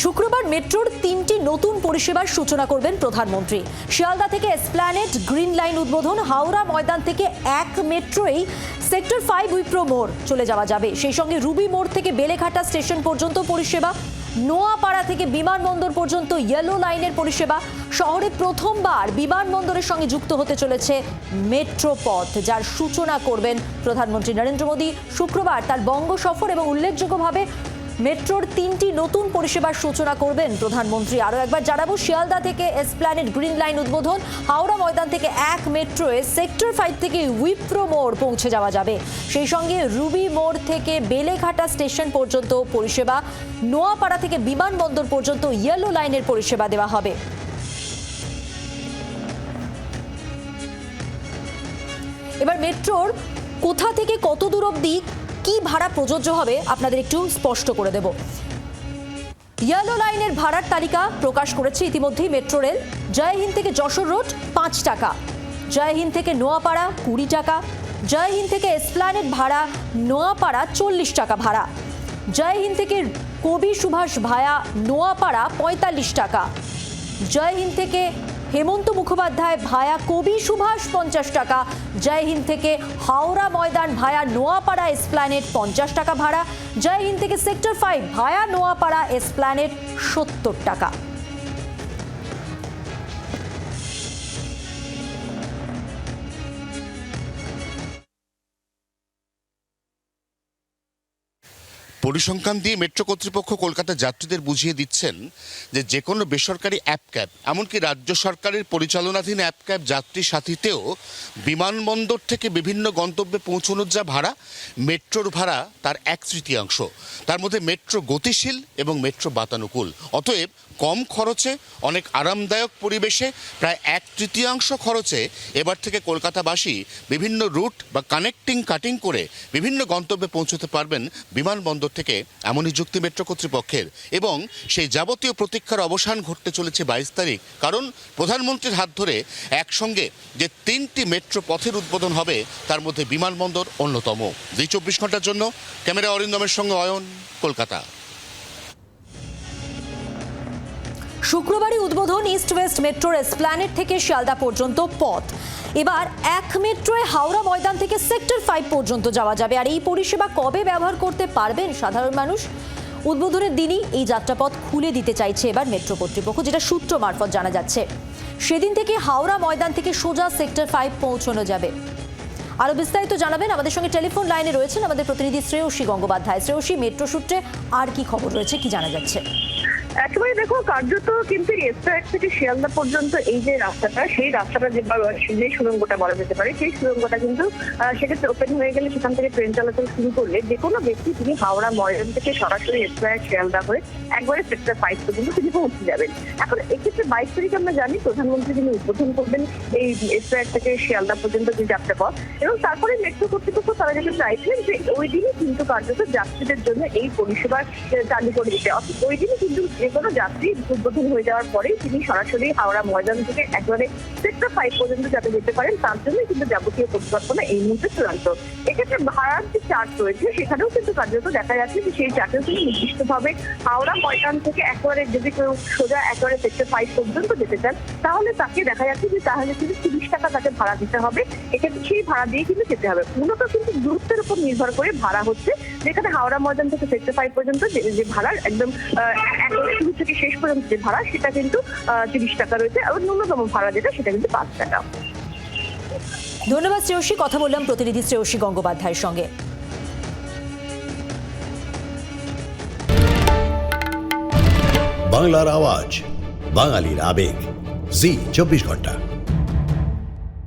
শুক্রবার মেট্রোর 3টি নতুন পরিষেবার সূচনা করবেন প্রধানমন্ত্রী। শিয়ালদা থেকে এসপ্ল্যানেড গ্রিন লাইন উদ্বোধন, হাওড়া ময়দান থেকে এক মেট্রোই সেক্টর 5 উইপ্রো মোড় চলে যাওয়া যাবে। সেই সঙ্গে রুবি মোড় থেকে বেলেঘাটা স্টেশন পর্যন্ত পরিষেবা, নোয়াপাড়া থেকে বিমানবন্দর পর্যন্ত ইয়েলো লাইনের পরিষেবা। শহরে প্রথমবার বিমানবন্দরের সঙ্গে যুক্ত হতে চলেছে মেট্রো পথ, যার সূচনা করবেন প্রধানমন্ত্রী নরেন্দ্র মোদী শুক্রবার তার বঙ্গ সফর। এবং উল্লেখযোগ্যভাবে মেট্রোর 3টি নতুন পরিষেবার সূচনা করবেন প্রধানমন্ত্রী। আরও একবার জানাবো, শিয়ালদা থেকে এসপ্ল্যানেড গ্রিন লাইন উদ্বোধন, হাওড়া ময়দান থেকে এক মেট্রোয়ে সেক্টর 5 থেকে উইপ্রো মোড় পৌঁছে যাওয়া যাবে। সেই সঙ্গে রুবি মোড় থেকে বেলেঘাটা স্টেশন পর্যন্ত পরিষেবা, নোয়াপাড়া থেকে বিমানবন্দর পর্যন্ত ইয়েলো লাইনের পরিষেবা দেওয়া হবে। এবার মেট্রোর কোথা থেকে কত দূর অবধি কি ভাড়া প্রযোজ্য হবে আপনাদের একটু স্পষ্ট করে দেব। ইয়েলো লাইনের ভাড়ার তালিকা প্রকাশ করেছে ইতিমধ্যেই মেট্রো রেল। জয় হিন্দ থেকে যশোর রোড 5 টাকা, জয় হিন্দ থেকে নোয়াপাড়া 20 টাকা, জয় হিন্দ থেকে এসপ্ল্যানেড ভাড়া নোয়াপাড়া 40 টাকা ভাড়া, জয় হিন্দ থেকে কবি সুভাষ ভায়া নোয়াপাড়া 45 টাকা, জয় হিন্দ থেকে হেমন্ত মুখোপাধ্যায় ভায়া কবি সুভাষ 50 টাকা, জয় হিন্দ থেকে হাওড়া ময়দান ভায়া নোয়াপাড়া এসপ্ল্যানেড 50 টাকা ভাড়া, জয় হিন্দ থেকে সেক্টর 5 ভায়া নোয়াপাড়া এসপ্ল্যানেড 70 টাকা। পরিসংখ্যান দিয়ে মেট্রো কর্তৃপক্ষ কলকাতার যাত্রীদের বুঝিয়ে দিচ্ছেন যে কোনো বেসরকারি অ্যাপ ক্যাব, এমনকি রাজ্য সরকারের পরিচালনাধীন অ্যাপ ক্যাব যাত্রী সাথীতেও বিমানবন্দর থেকে বিভিন্ন গন্তব্যে পৌঁছানোর যা ভাড়া, মেট্রোর ভাড়া তার 1/3। তার মধ্যে মেট্রো গতিশীল এবং মেট্রো বাতানুকূল। অতএব কম খরচে অনেক আরামদায়ক পরিবেশে প্রায় 1/3 খরচে এবার থেকে কলকাতাবাসী বিভিন্ন রুট বা কাটিং করে বিভিন্ন গন্তব্যে পৌঁছতে পারবেন বিমানবন্দর থেকে, এমনই যুক্তি মেট্রো কর্তৃপক্ষের। এবং সেই যাবতীয় প্রতীক্ষার অবসান ঘটতে চলেছে 22 তারিখ, কারণ প্রধানমন্ত্রীর হাত ধরে একসঙ্গে যে 3টি মেট্রো পথের উদ্বোধন হবে তার মধ্যে বিমানবন্দর অন্যতম। 24 ঘন্টার জন্য ক্যামেরা অরিন্দমের সঙ্গে অয়ন, কলকাতা। শুক্রবারই উদ্বোধন ইস্ট ওয়েস্ট মেট্রোর এসপ্ল্যানেড থেকে শিয়ালদা পর্যন্ত পথ। এবার এক মেট্রোয় হাওড়া ময়দান থেকে সেক্টর 5 পর্যন্ত যাওয়া যাবে। আর এই পরিষেবা কবে ব্যবহার করতে পারবেন সাধারণ মানুষ? উদ্বোধনের দিনই এই যাত্রাপথ খুলে দিতে চাইছে এবার মেট্রো কর্তৃপক্ষ, যেটা সূত্র মারফত জানা যাচ্ছে। সেদিন থেকে হাওড়া ময়দান থেকে সোজা সেক্টর 5 পৌঁছানো যাবে। আরো বিস্তারিত জানাবেন, আমাদের সঙ্গে টেলিফোন লাইনে রয়েছেন আমাদের প্রতিনিধি শ্রেয়সী গঙ্গোপাধ্যায়। শ্রেয়সী, মেট্রো সূত্রে আর কি খবর রয়েছে, কি জানা যাচ্ছে? একেবারে দেখো, কার্যত কিন্তু এসপ্ল্যানেড থেকে শিয়ালদা পর্যন্ত এই যে রাস্তাটা, সেই রাস্তাটা যে সুড়ঙ্গটা বলা যেতে পারে, সেই সুড়ঙ্গটা কিন্তু সেক্ষেত্রে ওপেন হয়ে গেলে, সেখান থেকে ট্রেন চলাচল শুরু করলে যে কোনো ব্যক্তি তিনি হাওড়া ময়দান থেকে সরাসরি এসপ্ল্যানেড শিয়ালদা হয়ে একবারে সেক্টর 5 পর্যন্ত তিনি পৌঁছে যাবেন। এখন এক্ষেত্রে 22 তারিখ আমরা জানি প্রধানমন্ত্রী তিনি উদ্বোধন করবেন এই এসপ্ল্যানেড থেকে শিয়ালদা পর্যন্ত যে যাত্রাপথ, এবং তারপরে মেট্রো কর্তৃপক্ষ তারা যেটা চাইছিলেন যে ওই দিনই কিন্তু কার্যত যাত্রীদের জন্য এই পরিষেবা চালু করে দিতে। অর্থাৎ ওই দিনই কিন্তু যে কোনো যাত্রী উদ্বোধন হয়ে যাওয়ার পরে তিনি সরাসরি হাওড়া ময়দান থেকে একবারে সেক্টর 5 পর্যন্ত যাতে যেতে পারেন, তার জন্য কিন্তু যাবতীয় পরিকল্পনা এই মুহূর্তে চূড়ান্ত। এক্ষেত্রে ভাড়ার যে চার্ট রয়েছে সেখানেও কিন্তু কার্যত দেখা যাচ্ছে যে সেই চার্টেও কিন্তু নির্দিষ্টভাবে হাওড়া ময়দান থেকে একবারে যদি কেউ সোজা একবারে সেক্টর 5 পর্যন্ত যেতে চান, তাহলে তাকে দেখা যাচ্ছে যে তাহলে কিন্তু 30 টাকা তাকে ভাড়া দিতে হবে। এক্ষেত্রে সেই ভাড়া দিয়ে কিন্তু যেতে হবে। মূলত কিন্তু দূরত্বের উপর নির্ভর করে ভাড়া হচ্ছে, যেখানে হাওড়া ময়দান থেকে সেক্টর 5 পর্যন্ত যে ভাড়ার একদম শুরু থেকে শেষ পর্যন্ত যে ভাড়া সেটা কিন্তু 30 টাকা রয়েছে, আর ন্যূনতম ভাড়া যেটা সেটা কিন্তু 5 টাকা। ধন্যবাদ শ্রেয়সী। কথা বললাম প্রতিনিধি শ্রেয়সী গঙ্গোপাধ্যায়ের সঙ্গে। বাংলার আওয়াজ, বাঙালির আবেগ, জি 24 ঘন্টা।